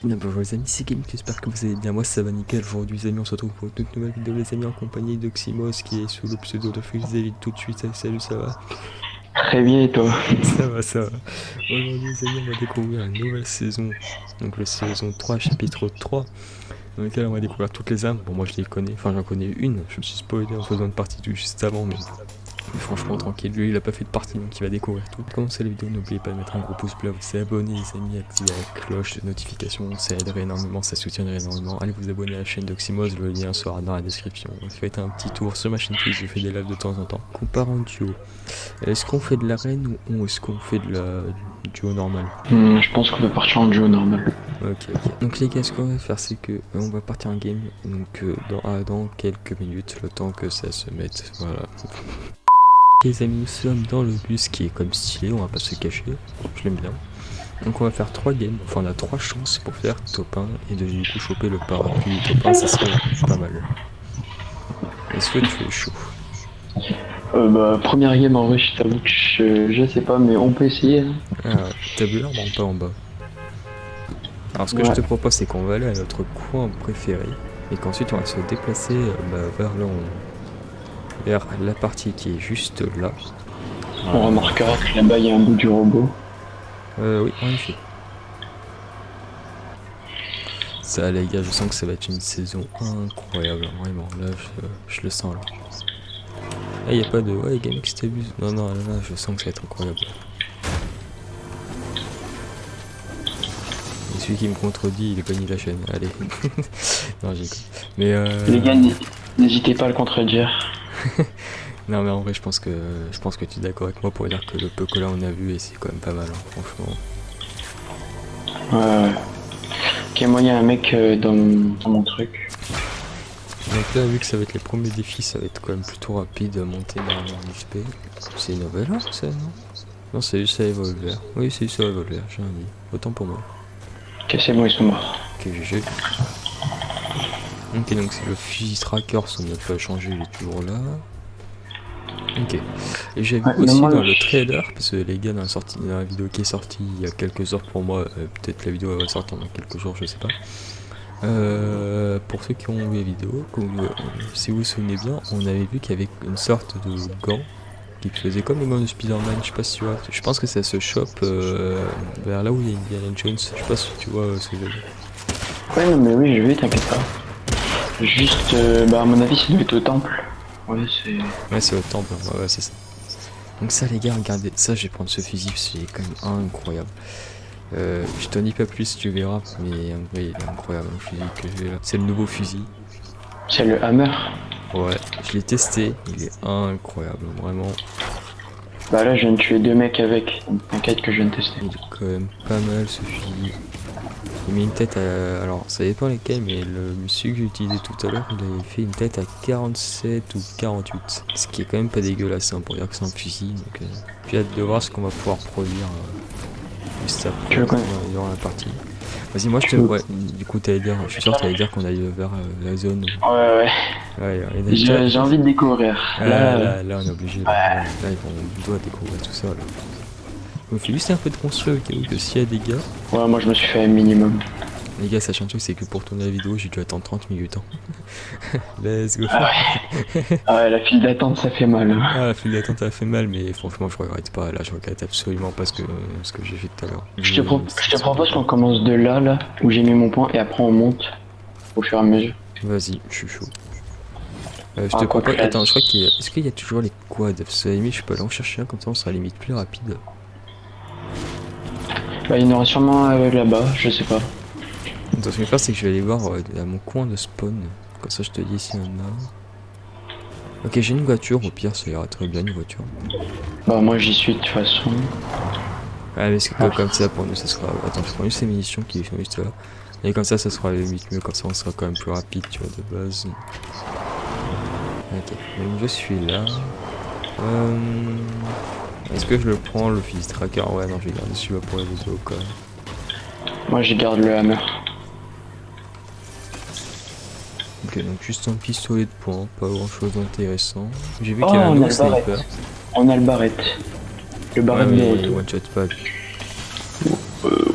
Bonjour les amis, c'est Game, j'espère que vous allez bien, moi ça va nickel. Aujourd'hui les amis, on se retrouve pour une toute nouvelle vidéo les amis, en compagnie d'Oxymos qui est sous le pseudo de Freezevid tout de suite. Salut, ça va? Très bien et toi? Ça va, ça va. Aujourd'hui les amis, on va découvrir une nouvelle saison, donc la saison 3 chapitre 3, dans lequel on va découvrir toutes les armes. Bon, moi je les connais, enfin j'en connais une, je me suis spoilé en faisant une partie tout juste avant, mais franchement tranquille, lui il a pas fait de partie donc il va découvrir tout. Pour commencer la vidéo, n'oubliez pas de mettre un gros pouce bleu, vous abonner les amis, activer la cloche de notification, ça aiderait énormément, ça soutiendrait énormément. Allez vous abonner à la chaîne d'Oxymos, le lien sera dans la description. Faites un petit tour sur ma chaîne Twitch, je fais des lives de temps en temps. Compare en duo. Est-ce qu'on fait de l'arène ou est-ce qu'on fait de la duo normal? Je pense qu'on peut partir en duo normal. Ok. Donc les gars, ce qu'on va faire c'est que on va partir en game, donc dans quelques minutes, le temps que ça se mette, voilà. Les amis, nous sommes dans le bus qui est comme stylé, on va pas se cacher, je l'aime bien. Donc on va faire 3 games, enfin on a 3 chances pour faire top 1 et de du coup choper le parapluie top 1, ça serait pas mal. Est-ce que tu es chaud? Première game en vrai, je t'avoue que je sais pas, mais on peut essayer. Hein. Ah, t'as vu l'arbre en bas en bas. Alors ce que je Ouais. te propose c'est qu'on va aller à notre coin préféré et qu'ensuite on va se déplacer vers vers la partie qui est juste là. On Voilà. remarquera que là-bas il y a un bout du robot. Oui, en effet. Ça les gars, je sens que ça va être une saison incroyable, vraiment, là je le sens là. Ah y a pas de ouais game qui t'abuse. Non non là je sens que ça va être incroyable. Et celui qui me contredit il bannit la chaîne, allez. Non j'ai mais Les gars, n'hésitez pas à le contredire. non mais en vrai je pense que tu es d'accord avec moi pour dire que le peu que là on a vu et c'est quand même pas mal hein, franchement. Ouais. Ok, moi il y a un mec dans mon truc. Donc là vu que ça va être les premiers défis, ça va être quand même plutôt rapide à monter dans l'XP. C'est une nouvelle arme ça non? Non c'est juste à Evolver. Oui c'est juste à Evolver, j'ai rien dit. Autant pour moi. Ok, c'est bon, ils sont morts. Ok GG. Ok donc c'est le fusil tracker, son n'a pas changé, il est toujours là. Ok. Et j'ai vu Ouais, mais aussi moi, dans le trailer, parce que les gars dans la vidéo qui est sortie il y a quelques heures pour moi, peut-être la vidéo elle va sortir dans quelques jours, je sais pas. Pour ceux qui ont vu la vidéo, si vous vous souvenez bien, on avait vu qu'il y avait une sorte de gant qui faisait comme les gants de Spider-Man, je sais pas si tu vois. Je pense que ça se chope vers là où il y a Indiana Jones, je sais pas si tu vois ce que je veux dire. ouais, non, mais oui, je vais, t'inquiète pas. Juste, à mon avis, ça doit être au temple. Ouais, c'est. Ouais c'est au temple, ouais c'est ça. Donc ça les gars, regardez, ça je vais prendre ce fusil, c'est quand même incroyable. Je t'en dis pas plus, tu verras, mais en vrai il est incroyable le fusil que j'ai là. C'est le nouveau fusil. C'est le hammer. Ouais, je l'ai testé, il est incroyable, vraiment. Bah là, je viens de tuer 2 mecs avec. Donc t'inquiète que je viens de tester. Il est quand même pas mal ce fusil. Il met une tête à... Alors ça dépend lesquels, mais le monsieur que j'ai utilisé tout à l'heure, il avait fait une tête à 47 ou 48. Ce qui est quand même pas dégueulasse hein, pour dire que c'est un fusil. Donc j'ai hâte de voir ce qu'on va pouvoir produire juste après, Tu veux quoi? durant la partie. Vas-y, moi je te. Tu veux... Ouais, du coup, t'allais dire. Je suis sûr que t'allais dire qu'on aille vers la zone. Ouais, ouais. Ouais, et déjà. J'ai envie de découvrir. Ah, Là, là, on est obligé. Là, on doit découvrir tout ça. Là. On fait juste un peu de construire au cas où que s'il y a des gars. ouais, moi je me suis fait un minimum. Les gars, sachez un truc, c'est que pour tourner la vidéo, j'ai dû attendre 30 minutes. Hein. Let's go. Ah ouais. Ah ouais, la file d'attente ça fait mal. Hein. Ah, la file d'attente a fait mal, mais franchement, je regrette pas. Là, je regrette absolument pas ce que j'ai fait tout à l'heure. Je te propose qu'on commence de là, où j'ai mis mon point, et après on monte au fur et à mesure. Vas-y, je suis chaud. Je Ah, te quoi que propose. là. Attends, je crois qu'il y a. Est-ce qu'il y a toujours les quads? Parce que à la limite, je peux aller en chercher un, comme ça on sera limite plus rapide. Bah, il y en aura sûrement là-bas, je sais pas. Donc, ce que je vais faire, c'est que je vais aller voir à mon coin de spawn. Comme ça, je te dis s'il y en a. Ok, j'ai une voiture, au pire, ça ira très bien, une voiture. Bah, moi j'y suis de toute façon. Ah, mais c'est Ah. comme ça, pour nous, ça sera. Attends, je prends juste ces munitions qui sont juste là. Et comme ça sera limite mieux, comme ça, on sera quand même plus rapide, tu vois, de base. Ok, donc je suis là. Est-ce que je le prends, le fusil tracker? Ouais, non, je vais garder celui-là pour les autres au cas. Moi j'y garde le hammer. Ok, donc juste un pistolet de poing, pas grand chose d'intéressant. J'ai vu Oh, qu'il y avait un on a nouveau le sniper. barrette. On a le barrette. Le Ouais, barrette de mais retour. one shot pas.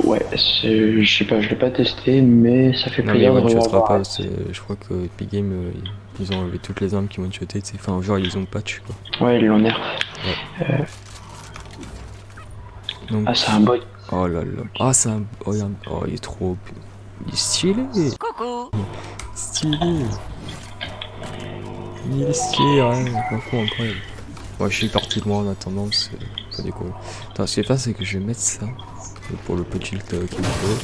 Ouais, Ouais, je sais pas, je l'ai pas testé, mais ça fait Non mais plaisir de one-shotera revoir. pas, je crois que Epic Games, ils ont enlevé toutes les armes qui one-shotaient, tu sais. Enfin genre ils ont patch quoi. Ouais, ils l'ont nerf. Ouais. Donc... Ah, c'est un bot. Oh là là. Ah c'est un... Oh, oh il est trop... Il est stylé. Coucou. Stylé. Il est stylé, ouais, franchement incroyable. Moi je suis parti loin en attendant, c'est pas décoller. Attends, ce qui est pas, c'est que je vais mettre ça pour le petit qu'il me faut.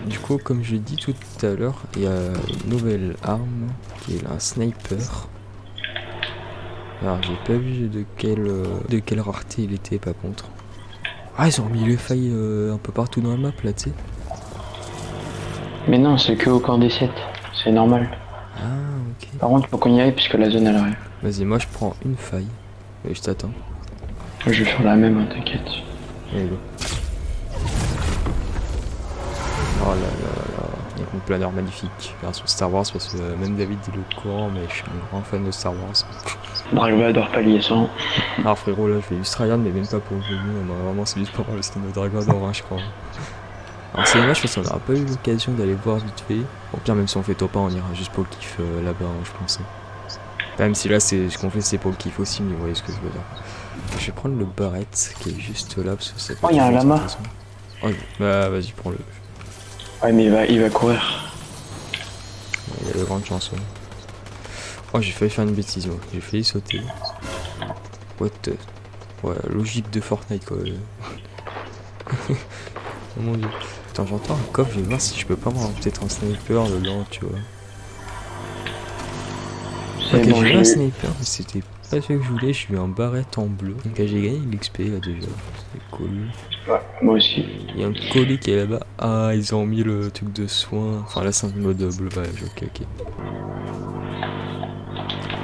Du coup, comme je dit tout à l'heure, il y a une nouvelle arme qui est un sniper. Alors j'ai pas vu de quelle rareté il était par contre. Ah ils ont remis les failles un peu partout dans la map là, tu sais. Mais non, c'est que au camp des 7. C'est normal. Ah ok. Par contre, faut qu'on y aille puisque la zone elle arrive. Vas-y, moi je prends une faille. Et je t'attends. Moi, je vais faire la même, hein, t'inquiète. Allez go. Oh là là là là. Il y a une planeur magnifique. Version Star Wars parce que même David il est au courant, mais je suis un grand fan de Star Wars. Dark Vador palier 100. Alors frérot, là je fais juste Ryan, mais même pas pour le jeu. Vraiment c'est juste pour voir le skin de Dark Vador, hein, je crois. Alors c'est dommage parce qu'on n'aura pas eu l'occasion d'aller voir vite fait. Au pire, même si on fait top 1, on ira juste pour le kiff là-bas, hein, je pense. Même si là c'est ce qu'on fait, c'est pour le kiff aussi, mais vous voyez ce que je veux dire. Je vais prendre le barrette qui est juste là parce que ça peut Oh, il y a un lama. Oh, bah vas-y, prends-le. Ouais, mais il va courir. Il y a de grandes chances. Ouais. Oh, j'ai failli faire une bêtise, moi. J'ai failli sauter. What the... Ouais, logique de Fortnite, quoi. Oh mon dieu. Attends, j'entends un coffre, je vais voir si je peux pas avoir peut-être un sniper dedans, tu vois. Ok, Bon, j'ai eu un sniper, mais c'était pas ce que je voulais. J'ai eu un barrette en bleu. Donc j'ai gagné l'XP là déjà. C'est cool. Ouais, moi aussi. Il y a un colis qui est là-bas. Ah, ils ont mis le truc de soin. Enfin là c'est un mode bleuage, ok.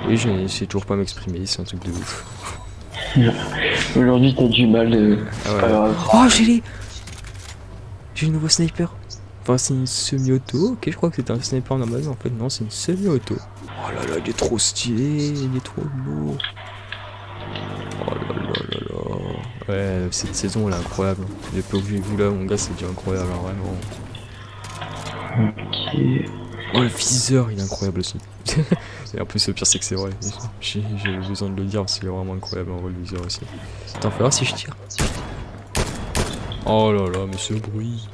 Oui, je sais toujours pas m'exprimer, c'est un truc de ouf. Aujourd'hui, t'as du mal de. Ah ouais. Pas grave. Oh, j'ai le nouveau sniper. Enfin, c'est une semi-auto. Ok, je crois que c'était un sniper normal, mais en fait, non, c'est une semi-auto. Oh là là, il est trop stylé, il est trop beau. Oh là là là là. Ouais, cette saison, elle est incroyable. Les peu que j'ai vu là, mon gars, c'est déjà incroyable, hein, vraiment. Ok. Oh, le viseur, il est incroyable aussi. Et en plus, le pire, c'est que c'est vrai. J'ai besoin de le dire, parce qu'il est vraiment incroyable, en vrai, le viseur aussi. Attends, faut voir si je tire. Oh là là, mais ce bruit.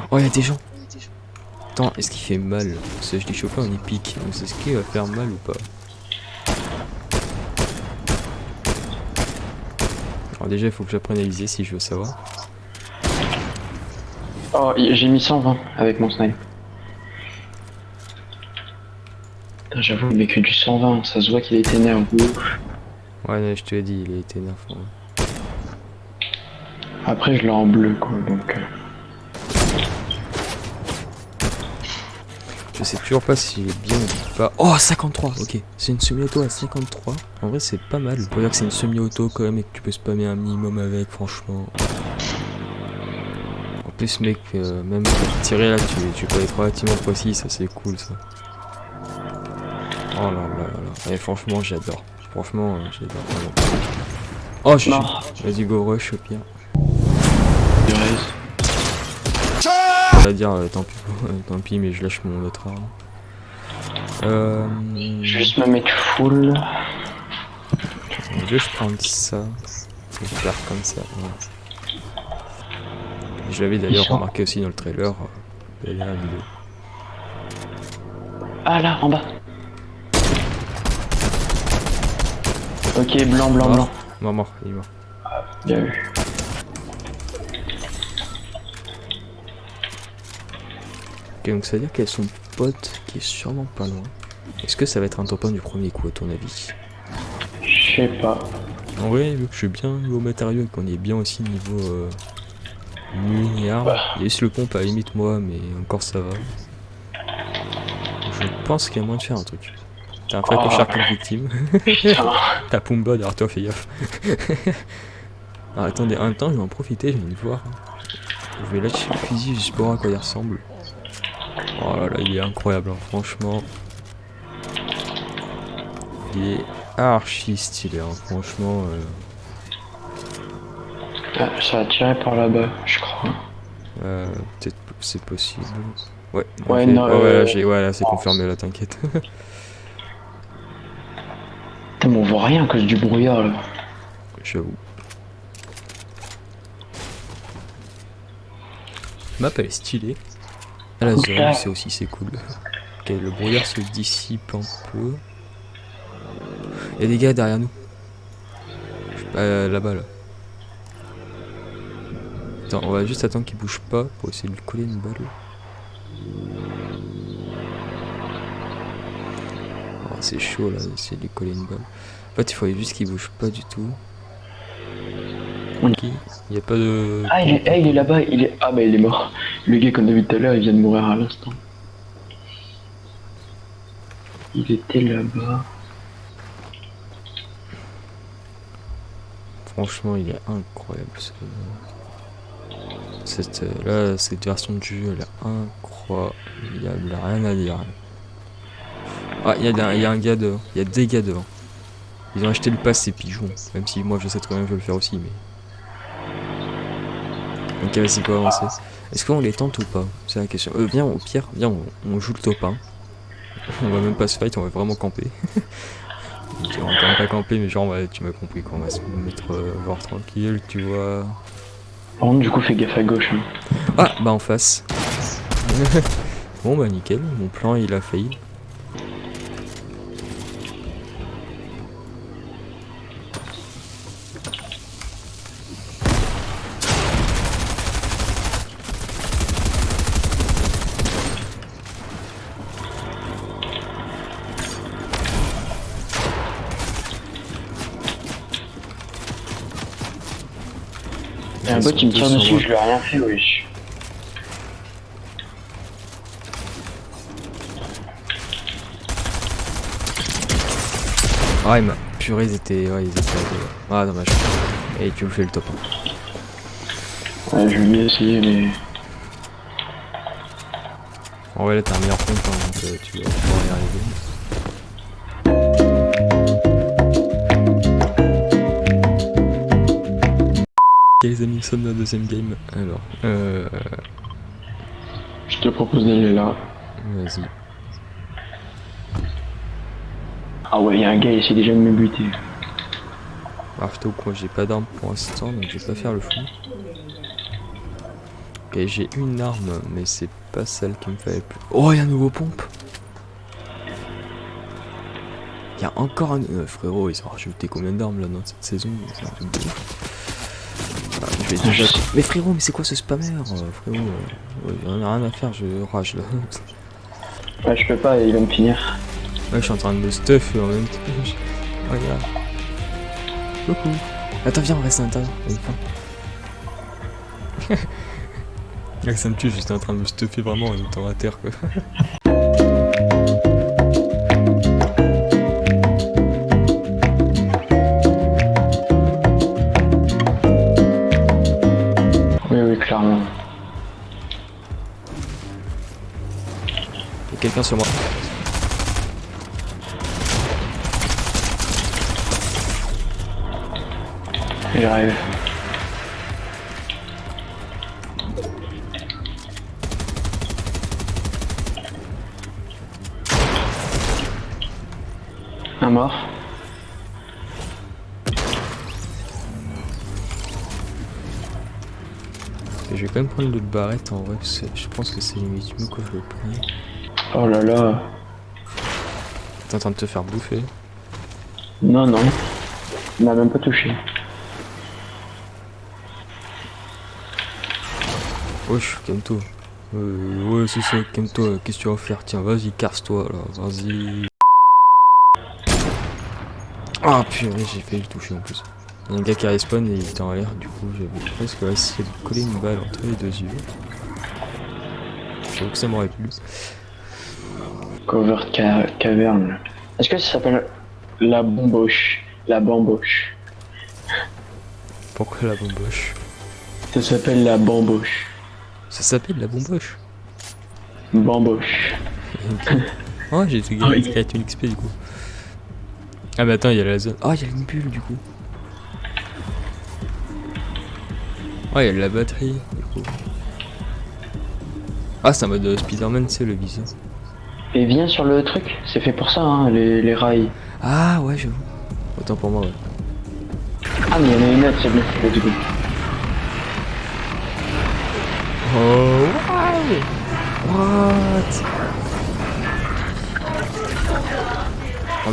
Oh, il y a des gens. Attends, est-ce qu'il fait mal? Parce que je l'ai chopé en épique. Donc, est-ce qu'il va faire mal ou pas? Alors, déjà, il faut que j'apprenne à viser si je veux savoir. Oh, j'ai mis 120 avec mon snipe. Putain, j'avoue, il met que du 120. Ça se voit qu'il a été nerveux. Ouais, je te l'ai dit, il a été nerf. Ouais. Après, je l'ai en bleu, quoi, donc. Je sais toujours pas s'il est bien ou pas. Oh, 53, ok. C'est une semi-auto à 53. En vrai, c'est pas mal. Faut dire que c'est une semi-auto quand même et que tu peux spammer un minimum avec, franchement. En plus, mec, même pour tirer là, tu peux être relativement précis, ça c'est cool ça. Oh là là là là. Et franchement, j'adore. Franchement, j'adore vraiment. Oh, je suis. Vas-y, go rush au pire. On va dire, tant pis, mais je lâche mon autre arme. Je vais juste me mettre full. Je vais prendre ça. Je vais faire comme ça. Ouais. Je l'avais d'ailleurs remarqué aussi dans le trailer. Il y a la vidéo. Ah là, en bas. Ok, blanc, blanc, blanc. Mort, il est mort. Bien vu. Ok, donc ça veut dire qu'il y a son pote qui est sûrement pas loin. Est-ce que ça va être un top 1 du premier coup à ton avis? Je sais pas. En vrai, vu que je suis bien niveau matériaux et qu'on est bien aussi niveau mini-armes, il y a juste le pompe à la limite moi, mais encore ça va. Je pense qu'il y a moyen de faire un truc. T'as un frère cochard comme victime. T'as Pumba derrière toi, fais gaffe. Alors attendez, en même temps je vais en profiter, je vais le voir. Je vais lâcher le fusil juste pour voir à quoi il ressemble. Oh là là, il est incroyable, hein, franchement. Il est archi stylé, hein, franchement. Ah, ça a tiré par là-bas, je crois. Peut-être c'est possible. Ouais, Ouais, ok. non, Oh, ouais, là, ouais, là c'est confirmé, là, t'inquiète. Putain, mais on voit rien à cause du brouillard là. J'avoue. Map, elle est stylée. Ah, la zone, c'est aussi, c'est cool. Ok, le brouillard se dissipe un peu. Il y a des gars derrière nous. Là-bas, là. Attends, on va juste attendre qu'il bouge pas pour essayer de lui coller une balle. Oh, c'est chaud là, d'essayer de lui coller une balle. En fait, il faut juste qu'il bouge pas du tout. Ok, il n'y a pas de... Ah, il est là-bas, il est. Ah, bah il est mort. Le gars qu'on a vu tout à l'heure, il vient de mourir à l'instant. Il était là-bas. Franchement, il est incroyable. Cette version du jeu, elle est incroyable. Rien à dire. Ah, il y a un gars devant. Il y a des gars devant. Ils ont acheté le pass, ces pigeons. Même si moi, je sais très bien que je vais le faire aussi, mais... Ok, vas-y, quoi avancer. Est-ce qu'on les tente ou pas? C'est la question. Viens, au pire, viens, on joue le top 1. On va même pas se fight, on va vraiment camper. Ok, on va quand même pas camper, mais genre, ouais, tu m'as compris, quoi. On va se mettre voir tranquille, tu vois. Par contre, du coup, fais gaffe à gauche. Hein. Ah, bah en face. Bon, bah nickel, mon plan il a failli. Il y a un bot qui me tire dessus, je lui ai rien fait, wesh. Ah, purée, ils étaient. Ouais, ils étaient. Ah, dommage. Et tu me fais le top 1. Ouais, je lui ai essayé, mais. En vrai, là, t'as un meilleur compte, hein, donc tu vas pouvoir y arriver. Ok, les amis, nous sommes dans la deuxième game. Alors, Je te propose d'aller là. vas-y. Ah ouais, il y a un gars, il essaie déjà de me buter. Alors, je t'avoue que moi, j'ai pas d'arme pour l'instant, donc je vais pas faire le fou. Ok, j'ai une arme, mais c'est pas celle qu'il me fallait plus. Oh, il y a un nouveau pompe! Il y a encore un. Frérot, ils ont rajouté combien d'armes là dans cette saison? C'est un truc de ouf. Je vais déjà. Mais frérot, mais c'est quoi ce spammer? Frérot, j'en ai rien à faire, je rage là. Ouais, je peux pas, il va me finir. Ouais, je suis en train de me stuff en même temps. Regarde. Coucou. Attends, viens, on reste à l'intérieur. Vas-y, ça me tue, j'étais en train de me stuffer vraiment en étant à terre quoi. Oui, clairement. Il y a quelqu'un sur moi. J'arrive. Un mort. Et je vais quand même prendre l'autre barrette en vrai, parce que je pense que c'est limite mieux que je le prenne. Oh là là. T'es en train de te faire bouffer. Non, non. Il m'a même pas touché. Wesh, calme-toi. Ouais, c'est ça, calme-toi. Qu'est-ce que tu vas faire? Tiens, vas-y, carsse-toi là, vas-y. Ah purée, j'ai failli le toucher en plus. Il y a un gars qui respawn et il était en l'air, du coup j'avais presque essayé de coller une balle entre les deux yeux. J'avoue que ça m'aurait plu. Covered caverne. Est-ce que ça s'appelle la bamboche? La bamboche. Pourquoi la bomboche? Ça s'appelle la bamboche. Ça s'appelle la bomboche? Bamboche. Oh, j'ai tout gagné une XP du coup. Ah mais attends, il y a la zone. Ah, il y a une bulle du coup. Ouais, il y a de la batterie, du coup. Ah, c'est un mode Spider-Man, c'est le viseur. Et viens sur le truc, c'est fait pour ça, hein, les rails. Ah, ouais, j'avoue. Autant pour moi, ouais. Ah, mais il y en a une autre, c'est bon, let's go. Oh, wow! What? En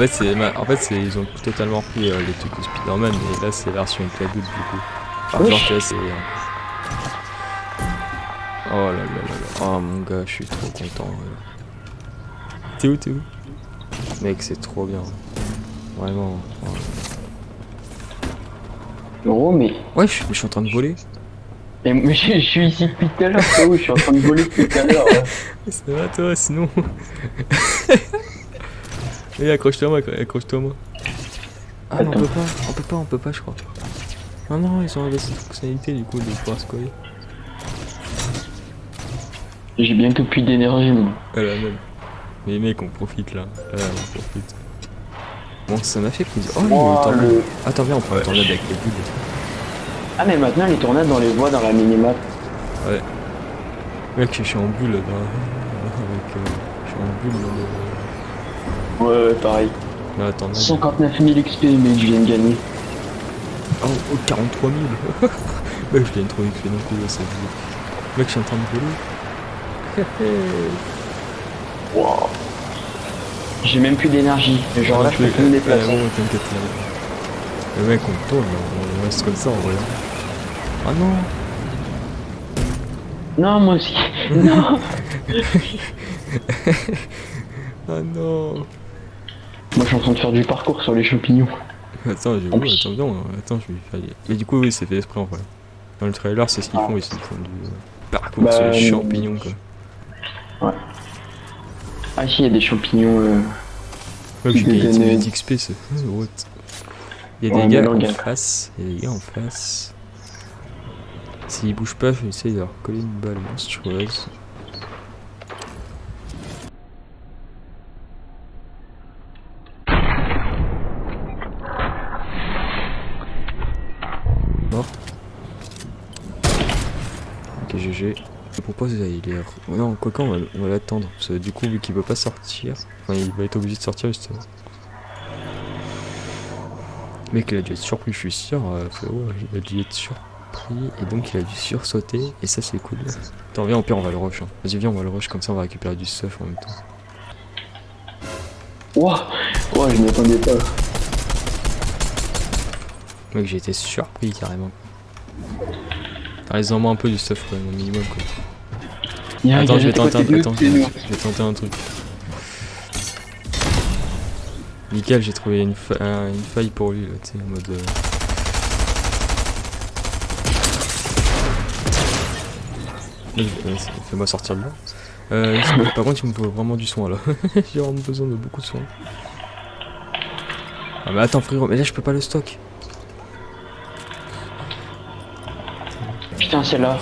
fait, ils ont totalement repris les trucs de Spider-Man, et là, c'est la version avec la bulle, du coup. Enfin, genre, tu vois, c'est... Oh là là là là. Oh mon gars, je suis trop content. T'es où, t'es où? Mec, c'est trop bien. Vraiment. Oh. Gros, mais. Ouais, je suis en train de voler. Mais je suis ici depuis tout à l'heure, frérot, je suis en train de voler depuis tout à l'heure. Ça va toi, sinon. Et accroche-toi moi, accroche-toi moi. Ah non, Attends. on peut pas, je crois. Ah non, ils ont enlevé cette fonctionnalité du coup de pouvoir scorer. J'ai bientôt plus d'énergie, moi. Ah là, même. Mais mec, on profite là. Là, on profite. Bon, ça m'a fait plaisir. Oh, Wow, le tornade. le- Attends, viens, on prend le tornade avec les bulles. Ah, mais maintenant, les tornades, on les voit dans la minimap. Ouais. Mec, je suis en bulle là. Avec, je suis en bulle dans Ouais, pareil. la tornade. 59 000 XP, mais je viens de gagner. Oh, 43 000. Mec, je gagne trop XP non plus, là, ça dit. Mec, je suis en train de voler. Wow. J'ai même plus d'énergie. Genre là, je peux plus me déplacer. Ouais, t'inquiète là. Le mec, on tourne, on reste comme ça en vrai. Ah non. Non, moi aussi. Non. Ah non. Moi, je suis en train de faire du parcours sur les champignons. Attends, j'ai En plus. attends, non, attends, je vais faire. Mais du coup, oui, c'est fait exprès en vrai. Dans le trailer, c'est ce qu'ils font, ils font du parcours Bah, sur les champignons quoi. Ouais. Ah, si, il y a des champignons. Ouais, qui j'ai gagné 10 dédonnent- 000 XP, c'est. What? Il y a Ouais, des mais gars non, en gars. face, il y a des gars en face. S'ils bougent pas, je vais essayer de leur coller une balle monstrueuse. Mort. Ok, GG. Je propose, il est... Non, quoique, on va l'attendre. Parce que du coup, vu qu'il peut pas sortir, enfin, il va être obligé de sortir justement. Mec, il a dû être surpris, je suis sûr. Frérot, il a dû être surpris. Et donc, il a dû sursauter. Et ça, c'est cool. Attends, viens, au pire, on va le rush. Hein. Vas-y, viens, on va le rush. Comme ça, on va récupérer du stuff en même temps. Ouah, ouah, je m'y attendais pas. Mec, j'ai été surpris carrément. Allez-en moi un peu du stuff quand même, au minimum quoi. Il y a un Attends, gars je vais à côté tenter de nous, attends, c'est nous. je vais tenter un truc. Nickel, j'ai trouvé une faille pour lui là, tu sais, en mode. Fais-moi sortir de là. Par contre, il me faut vraiment du soin là. J'ai vraiment besoin de beaucoup de soin. Ah, mais attends, frérot, mais là je peux pas le stock. Putain, c'est là.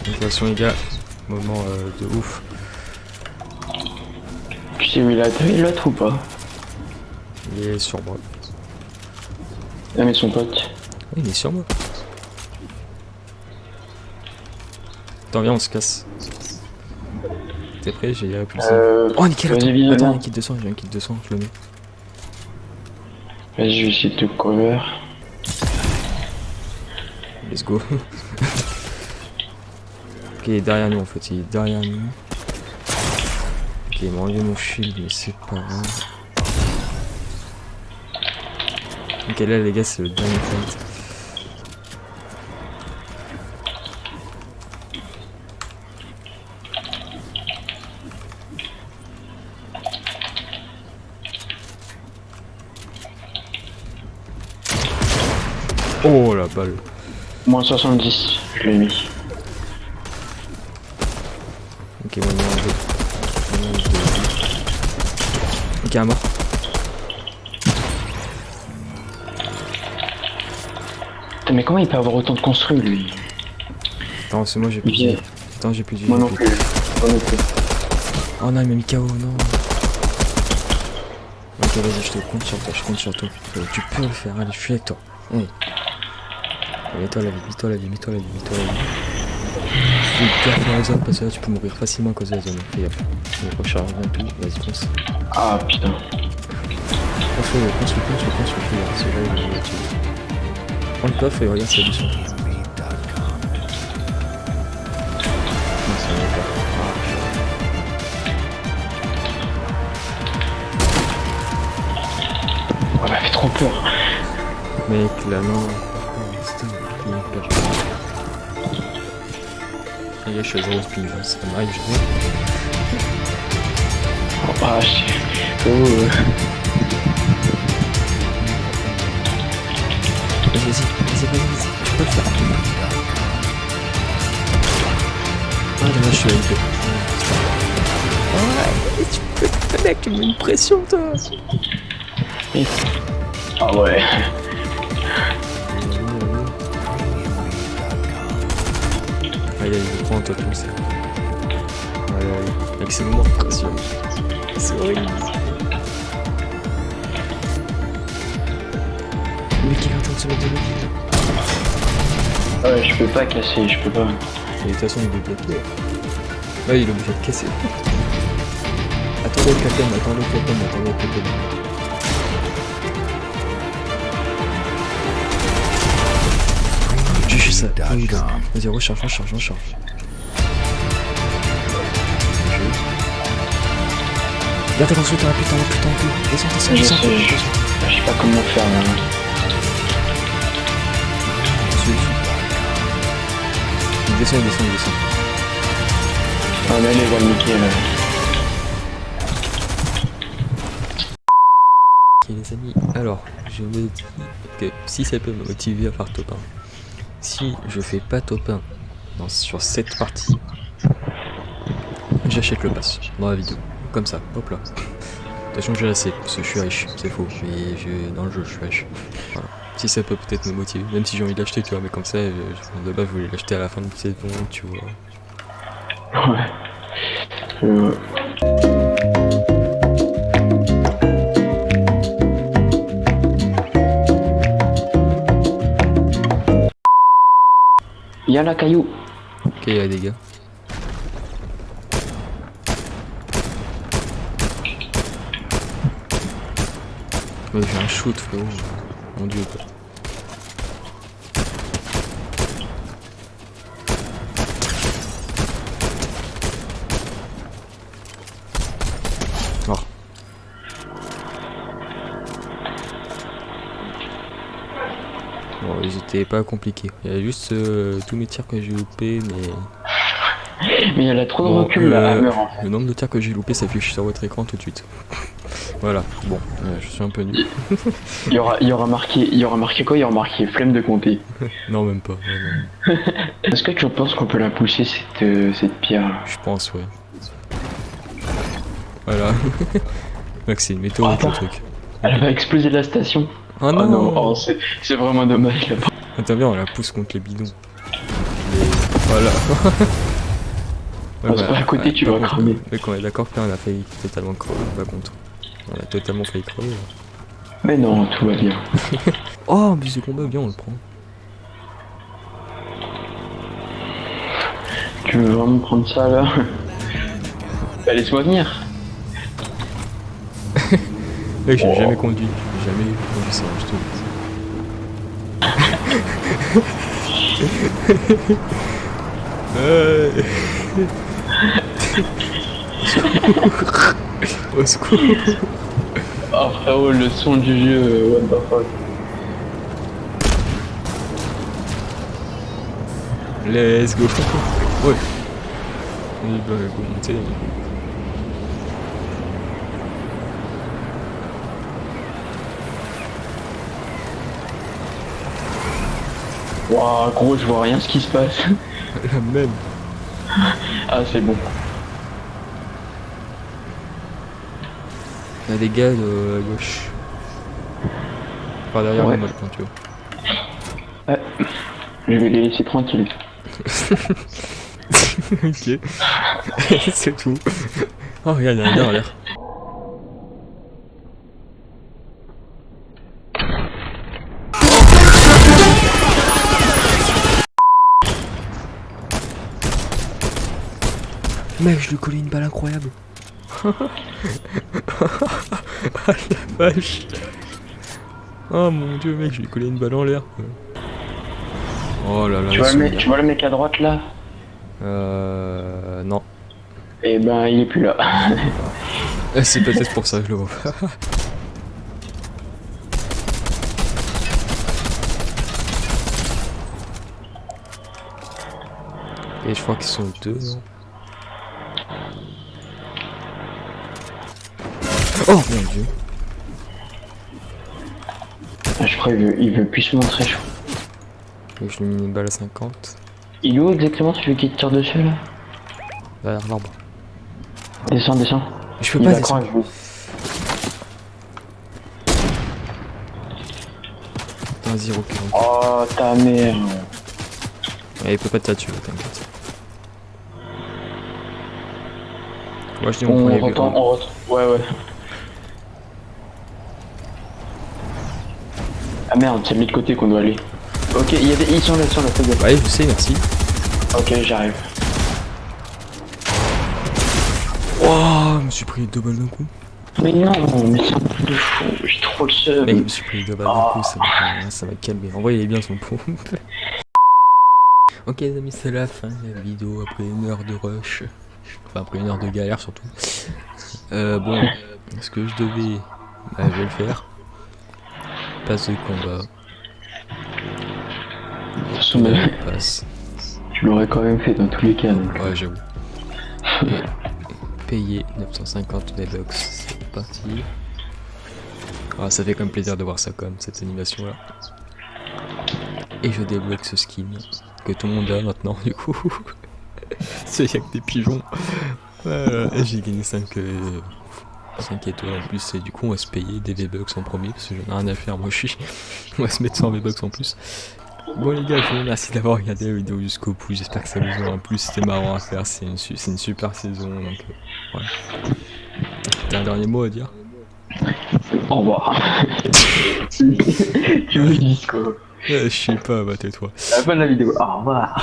De toute façon, les gars, moment de ouf. Tu sais où il a atterri l'autre ou pas? Il est sur moi. Ah, mais son pote. Oui, il est sur moi. Attends, viens, on se casse. T'es prêt? J'ai repulsé. Oh, nickel! Vas-y, Attends, viens, attends, viens. un kit de sang, j'ai un kit de sang, je le mets. Vas-y, je vais essayer de te cover. Let's go. Ok, il est derrière nous en fait, il est derrière nous. Ok, il m'a enlevé mon shield, mais c'est pas grave. Ok, là les gars, c'est le dernier fight. Oh la balle. Moins 70, je l'ai mis. Ok, on est en deux. Ok, un mort. Putain, mais comment il peut avoir autant de construits, lui? Attends, c'est moi, j'ai plus de Viens. vie. Attends, j'ai plus de vie. Moi j'ai non plus. plus. Moi non plus. Oh non, il m'a mis KO, non. Ok, vas-y, je te compte sur toi, je compte sur toi. Tu peux le faire, allez, je suis avec toi. Allez. Mets-toi la vie, mets-toi la vie, mets-toi la vie, mets-toi la vie. Fais gaffe dans la zone parce que là tu peux mourir facilement à cause de la zone. Fais gaffe. On recharge bien tout, vas-y, fonce. Ah putain. Construis, fais gaffe, c'est là il va tuer. Prends le coffre et regarde s'il y a du son. Non, ça va pas. Oh, elle m'a fait trop peur. Mec, là, non. C'était une plage. Et je suis à 0 speed, ça m'arrive jamais. Oh, ah, oh. Vas-y, tu peux le faire. Ah, là, je suis à MP. Ouais, tu peux, mec, tu me mets une pression, toi. Ah ouais. Allez, je prends toi comme ça. Allez, mec, c'est le moment de pression. C'est horrible. Le mec, il est en train de se mettre de l'eau. Ah ouais, je peux pas casser, je peux pas. Et de toute façon, il est bloqué. Ouais, il est obligé de casser. Attendez le capitaine. J'ai juste ça. Vas-y, recharge. Garde tes constructeurs, putain, descends. Je sais pas comment faire là. Il descend. Ah là, il va le niquer là. Ok les amis, alors je me dis que si ça peut me motiver à faire top 1, si je fais pas top 1 sur cette partie, j'achète le pass dans la vidéo, comme ça, hop là. De toute façon j'ai assez, parce que je suis riche, c'est faux, mais dans le jeu je suis riche. Voilà. Si ça peut peut-être me motiver, même si j'ai envie de l'acheter, tu vois, mais comme ça, de base je voulais l'acheter à la fin de saison, tu vois. Ouais. Il y a la caillou. Ok, il y a des gars. Ouais, j'ai un shoot, frérot. Mon dieu, quoi. Oh. Bon, ils étaient pas compliqués. Il y a juste tous mes tirs que j'ai loupés, Mais elle a trop de bon, recul là, Hammer en fait. le nombre de tirs que j'ai loupés s'affiche sur votre écran tout de suite. Voilà, bon, je suis un peu nul. Il y aura marqué quoi? Il y aura marqué flemme de compter. Non, même pas. Non. Est-ce que tu penses qu'on peut la pousser cette pierre? Je pense, ouais. Voilà. Maxime, mets-toi avec le truc. Elle va exploser la station. Oh non, Oh, c'est vraiment dommage là. Attends bien, on la pousse contre les bidons. Voilà. Passe pas à côté, tu vas cramer. Mec, on est d'accord que là, on a failli totalement crever, pas contre. On a totalement failli crever. Là. Mais non, tout va bien. Oh, mais ce combat, bien, on le prend. Tu veux vraiment prendre ça là? Bah, laisse-moi venir. Mec, j'ai jamais conduit ça, je te le dis. Au secours. Oh frérot, le son du jeu, what the fuck. Let's go. Ouais. Il va monter. Waouh, gros, je vois rien ce qui se passe. La même. Ah, c'est bon. Il y a des gars de à gauche. Par derrière Ouais. moi, je pense, tu vois. Ouais. Je vais les laisser tranquilles. Ok. C'est tout. Oh, regarde, il y a un gars en l'air. Mec, je lui collais une balle incroyable. Ah la vache. Oh mon dieu, mec, je lui ai collé une balle en l'air. Oh là là. Tu vois le mec à droite là? Non. Eh ben, il est plus là. C'est peut-être pour ça que je le vois pas. Et je crois qu'ils sont deux, non? Oh mon dieu. Je crois qu'il veut plus se montrer, je crois. Et je lui ai mis une balle à 50. Il est où exactement celui qui te tire dessus là? Derrière l'arbre. Descends, descends. Je peux Il pas va descendre. croire, Vas-y, ok. Oh ta mère. Il peut pas te tuer, t'inquiète. Moi je dis On premier retourne, on retourne. Ouais, ouais. Ah merde, c'est de l'autre côté qu'on doit aller. Ok, ils sont là, fais gaffe. Ouais, je sais, merci. Ok, j'arrive. Oh, je me suis pris deux balles d'un coup. Mais non, mais c'est un truc de fou, j'ai trop le seum. Mec, je me suis pris deux balles d'un coup, ça m'a calmé. En vrai, il est bien son pompe. Ok les amis, c'est la fin de la vidéo après une heure de rush. Enfin, après une heure de galère surtout. Bon, ce que je devais, bah, je vais le faire. Passe de combat. Passe. Tu l'aurais quand même fait dans tous les cas. Donc. Ouais, j'avoue. Et payer 950 V-Bucks, c'est parti. Ah, ça fait quand même plaisir de voir ça comme cette animation là. Et je débloque ce skin que tout le monde a maintenant du coup. C'est y'a que des pigeons. J'ai gagné 5 étoiles en plus et du coup on va se payer des V-Bucks en premier parce que j'en ai rien à faire moi je suis. On va se mettre 100 V-Bucks en plus. Bon les gars, je vous remercie d'avoir regardé la vidéo jusqu'au bout, j'espère que ça vous aura plu, c'était marrant à faire, c'est une super saison donc voilà. T'as un dernier mot à dire? Au revoir. Tu veux dire quoi? Je sais pas, bah tais-toi. À la fin de la vidéo, au revoir.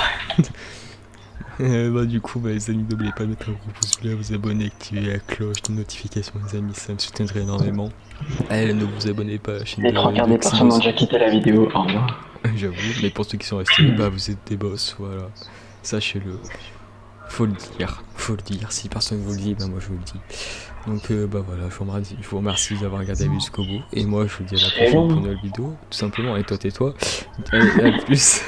Bah du coup les amis, n'oubliez pas de mettre un gros pouce bleu, vous abonner, activer la cloche de notification les amis, ça me soutiendrait énormément. Allez, ne vous abonnez pas à la chaîne Les trois quarts des personnes ont déjà quitté la vidéo, au revoir. J'avoue, mais pour ceux qui sont restés, bah vous êtes des boss, voilà. Sachez-le. Faut le dire. Si personne vous le dit, bah moi je vous le dis. Donc bah voilà, je vous remercie d'avoir regardé jusqu'au bout. Et moi je vous dis à la prochaine pour une nouvelle vidéo, tout simplement. Et toi tais-toi. Allez, à plus.